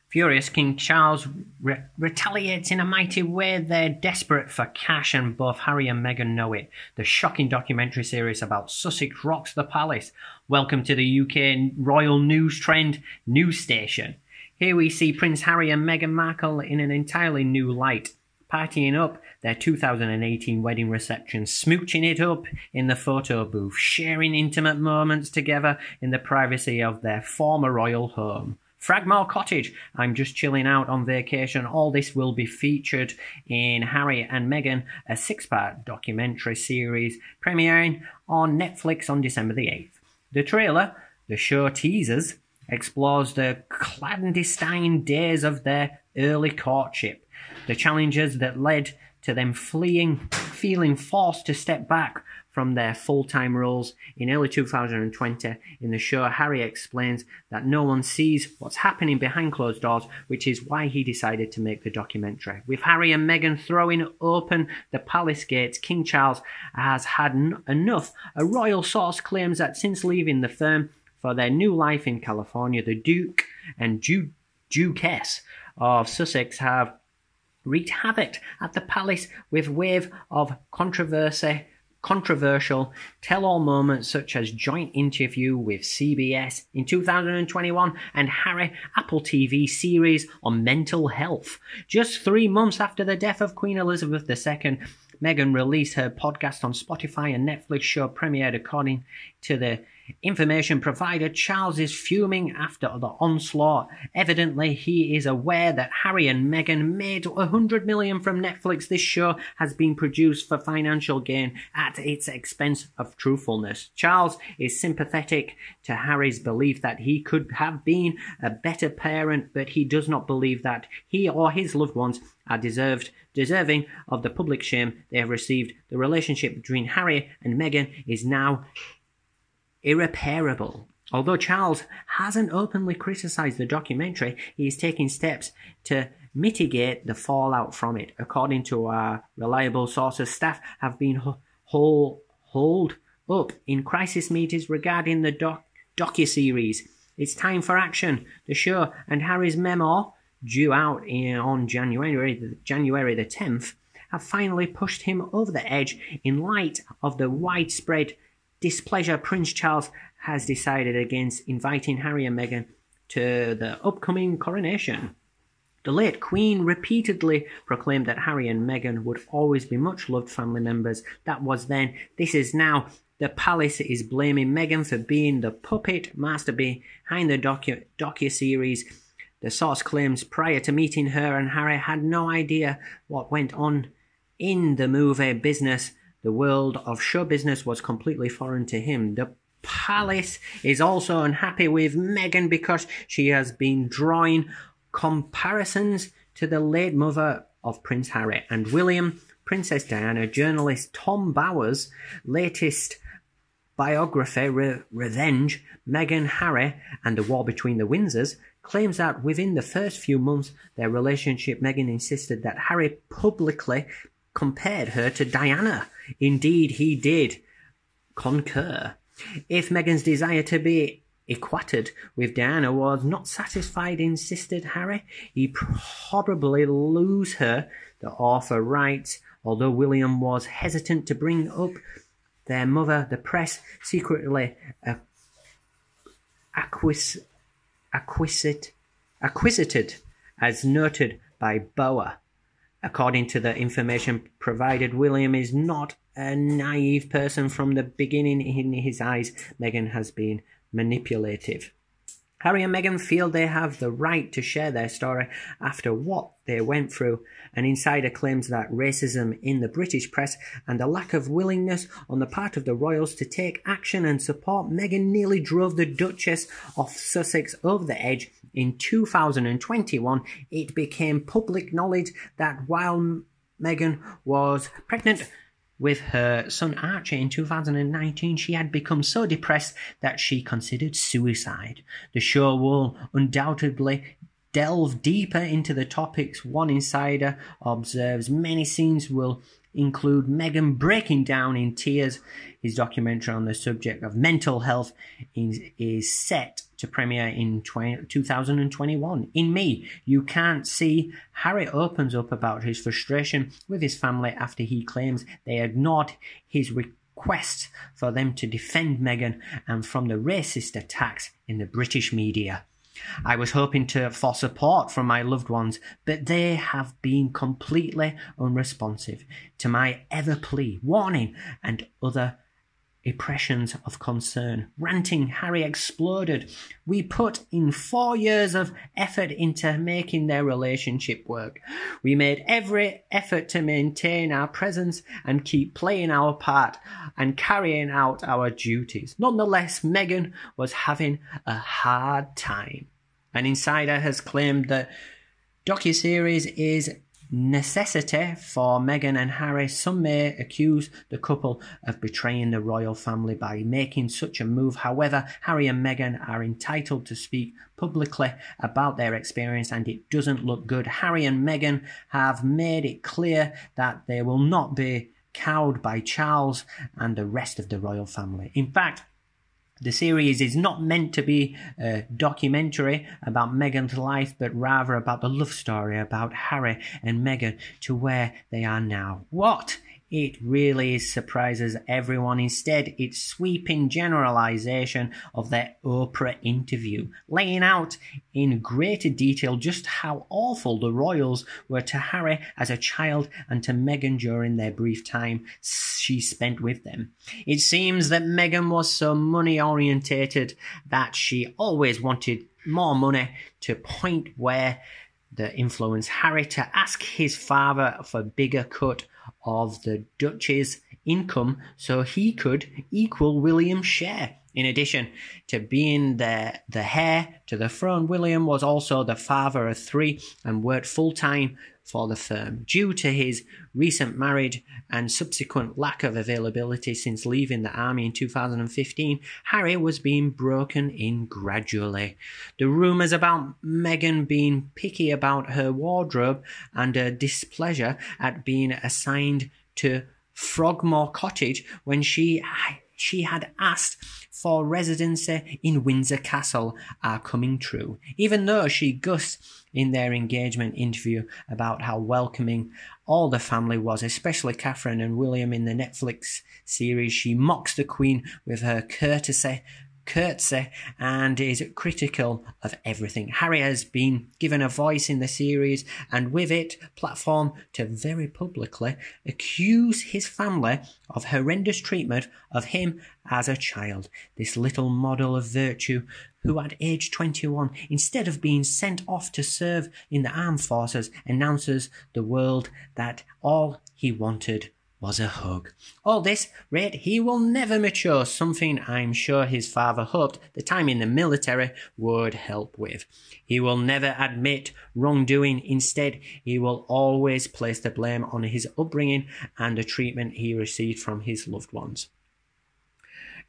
Furious, King Charles retaliates in a mighty way. They're desperate for cash, and both Harry and Meghan know it. The shocking documentary series about Sussex rocks the palace. Welcome to the UK Royal News Trend news station. Here we see Prince Harry and Meghan Markle in an entirely new light, partying up their 2018 wedding reception, smooching it up in the photo booth, sharing intimate moments together in the privacy of their former royal home. Fragmore Cottage, I'm just chilling out on vacation. All this will be featured in Harry and Meghan, a 6-part documentary series premiering on Netflix on December the 8th. The trailer, the show teasers, explores the clandestine days of their early courtship, the challenges that led to them feeling forced to step back from their full-time roles. In early 2020, in the show, Harry explains that no one sees what's happening behind closed doors, which is why he decided to make the documentary. With Harry and Meghan throwing open the palace gates, King Charles has had enough. A royal source claims that since leaving the firm for their new life in California, the Duke and Duchess of Sussex have wreaked havoc at the palace with wave of controversial tell-all moments such as joint interview with CBS in 2021 and Harry Apple TV series on mental health. Just 3 months after the death of Queen Elizabeth II, Meghan released her podcast on Spotify, and Netflix show premiered. According to the information provided, Charles is fuming after the onslaught. Evidently, he is aware that Harry and Meghan made $100 million from Netflix. This show has been produced for financial gain at its expense of truthfulness. Charles is sympathetic to Harry's belief that he could have been a better parent, but he does not believe that he or his loved ones are deserving of the public shame they have received. The relationship between Harry and Meghan is now irreparable. Although Charles hasn't openly criticised the documentary, he is taking steps to mitigate the fallout from it. According to our reliable sources, staff have been holed up in crisis meetings regarding the docuseries. It's time for action. The show and Harry's memoir, due out on January the 10th, have finally pushed him over the edge. In light of the widespread displeasure, Prince Charles has decided against inviting Harry and Meghan to the upcoming coronation. The late Queen repeatedly proclaimed that Harry and Meghan would always be much-loved family members. That was then. This is now. The palace is blaming Meghan for being the puppet master behind the docuseries. The source claims prior to meeting her and Harry had no idea what went on in the movie business. The world of show business was completely foreign to him. The palace is also unhappy with Meghan because she has been drawing comparisons to the late mother of Prince Harry and William. Princess Diana. Journalist Tom Bowers' latest biography, Revenge, Meghan, Harry and the War Between the Windsors, claims that within the first few months their relationship, Meghan insisted that Harry publicly compared her to Diana. Indeed, he did concur. If Meghan's desire to be equated with Diana was not satisfied, insisted Harry, he probably lose her. The author writes, although William was hesitant to bring up their mother, the press secretly acquisited, as noted by Bauer. According to the information provided, William is not a naive person from the beginning. In his eyes, Meghan has been manipulative. Harry and Meghan feel they have the right to share their story after what they went through. An insider claims that racism in the British press and the lack of willingness on the part of the royals to take action and support Meghan nearly drove the Duchess of Sussex over the edge. In 2021, it became public knowledge that while Meghan was pregnant with her son Archie in 2019, she had become so depressed that she considered suicide. The show will undoubtedly delve deeper into the topics. One insider observes many scenes will include Meghan breaking down in tears. His documentary on the subject of mental health is set to premiere in 2021. In Me, You Can't See, Harry opens up about his frustration with his family after he claims they ignored his request for them to defend Meghan and from the racist attacks in the British media. I was hoping for support from my loved ones, but they have been completely unresponsive to my ever plea, warning, and other expressions of concern. Ranting, Harry exploded. We put in 4 years of effort into making their relationship work. We made every effort to maintain our presence and keep playing our part and carrying out our duties. Nonetheless, Meghan was having a hard time. An insider has claimed that docuseries is necessity for Meghan and Harry. Some may accuse the couple of betraying the royal family by making such a move. However, Harry and Meghan are entitled to speak publicly about their experience, and it doesn't look good. Harry and Meghan have made it clear that they will not be cowed by Charles and the rest of the royal family. In fact, the series is not meant to be a documentary about Meghan's life, but rather about the love story about Harry and Meghan to where they are now. What? It really surprises everyone. Instead, it's sweeping generalization of their Oprah interview, laying out in greater detail just how awful the royals were to Harry as a child and to Meghan during their brief time she spent with them. It seems that Meghan was so money-orientated that she always wanted more money, to point where the influenced Harry to ask his father for a bigger cut of the Duchess' income so he could equal William's share. In addition to being the heir to the throne, William was also the father of 3 and worked full-time for the firm. Due to his recent marriage and subsequent lack of availability since leaving the army in 2015, Harry was being broken in gradually. The rumours about Meghan being picky about her wardrobe and her displeasure at being assigned to Frogmore Cottage when she had asked for residency in Windsor Castle are coming true, even though she gussed in their engagement interview about how welcoming all the family was, especially Catherine and William in the Netflix series. She mocks the Queen with her courtesy and is critical of everything. Harry has been given a voice in the series and with it platform to very publicly accuse his family of horrendous treatment of him as a child. This little model of virtue who at age 21, instead of being sent off to serve in the armed forces, announces the world that all he wanted was a hug. All this, he will never mature, something I'm sure his father hoped the time in the military would help with. He will never admit wrongdoing. Instead, he will always place the blame on his upbringing and the treatment he received from his loved ones.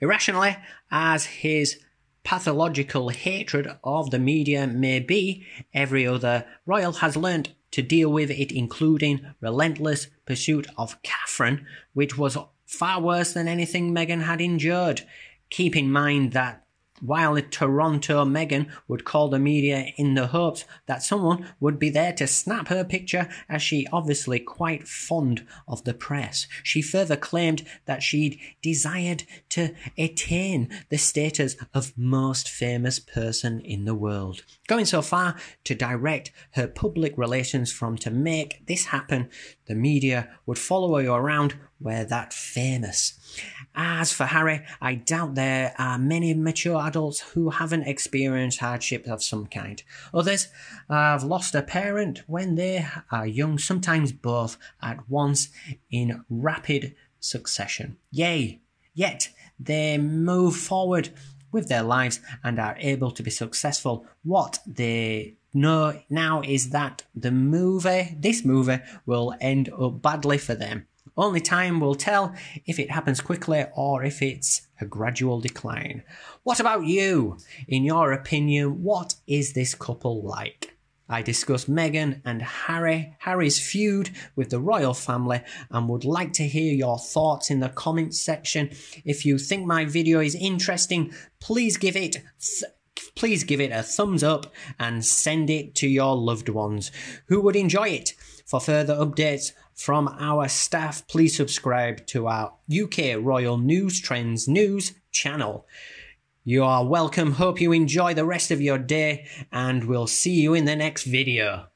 Irrationally, as his pathological hatred of the media may be, every other royal has learnt to deal with it, including relentless pursuit of Catherine, which was far worse than anything Meghan had endured. Keep in mind that while in Toronto, Meghan would call the media in the hopes that someone would be there to snap her picture, as she obviously quite fond of the press. She further claimed that she'd desired to attain the status of most famous person in the world, going so far to direct her public relations from to make this happen, the media would follow you around where that famous. As for Harry, I doubt there are many mature adults who haven't experienced hardship of some kind. Others have lost a parent when they are young, sometimes both at once in rapid succession. Yet they move forward with their lives and are able to be successful. What they know now is that this movie will end up badly for them. Only time will tell if it happens quickly or if it's a gradual decline. What about you? In your opinion, what is this couple like? I discussed Meghan and Harry's feud with the royal family, and would like to hear your thoughts in the comments section. If you think my video is interesting, please give it please give it a thumbs up and send it to your loved ones who would enjoy it. For further updates from our staff, please subscribe to our UK Royal News Trends News channel. You are welcome. Hope you enjoy the rest of your day, and we'll see you in the next video.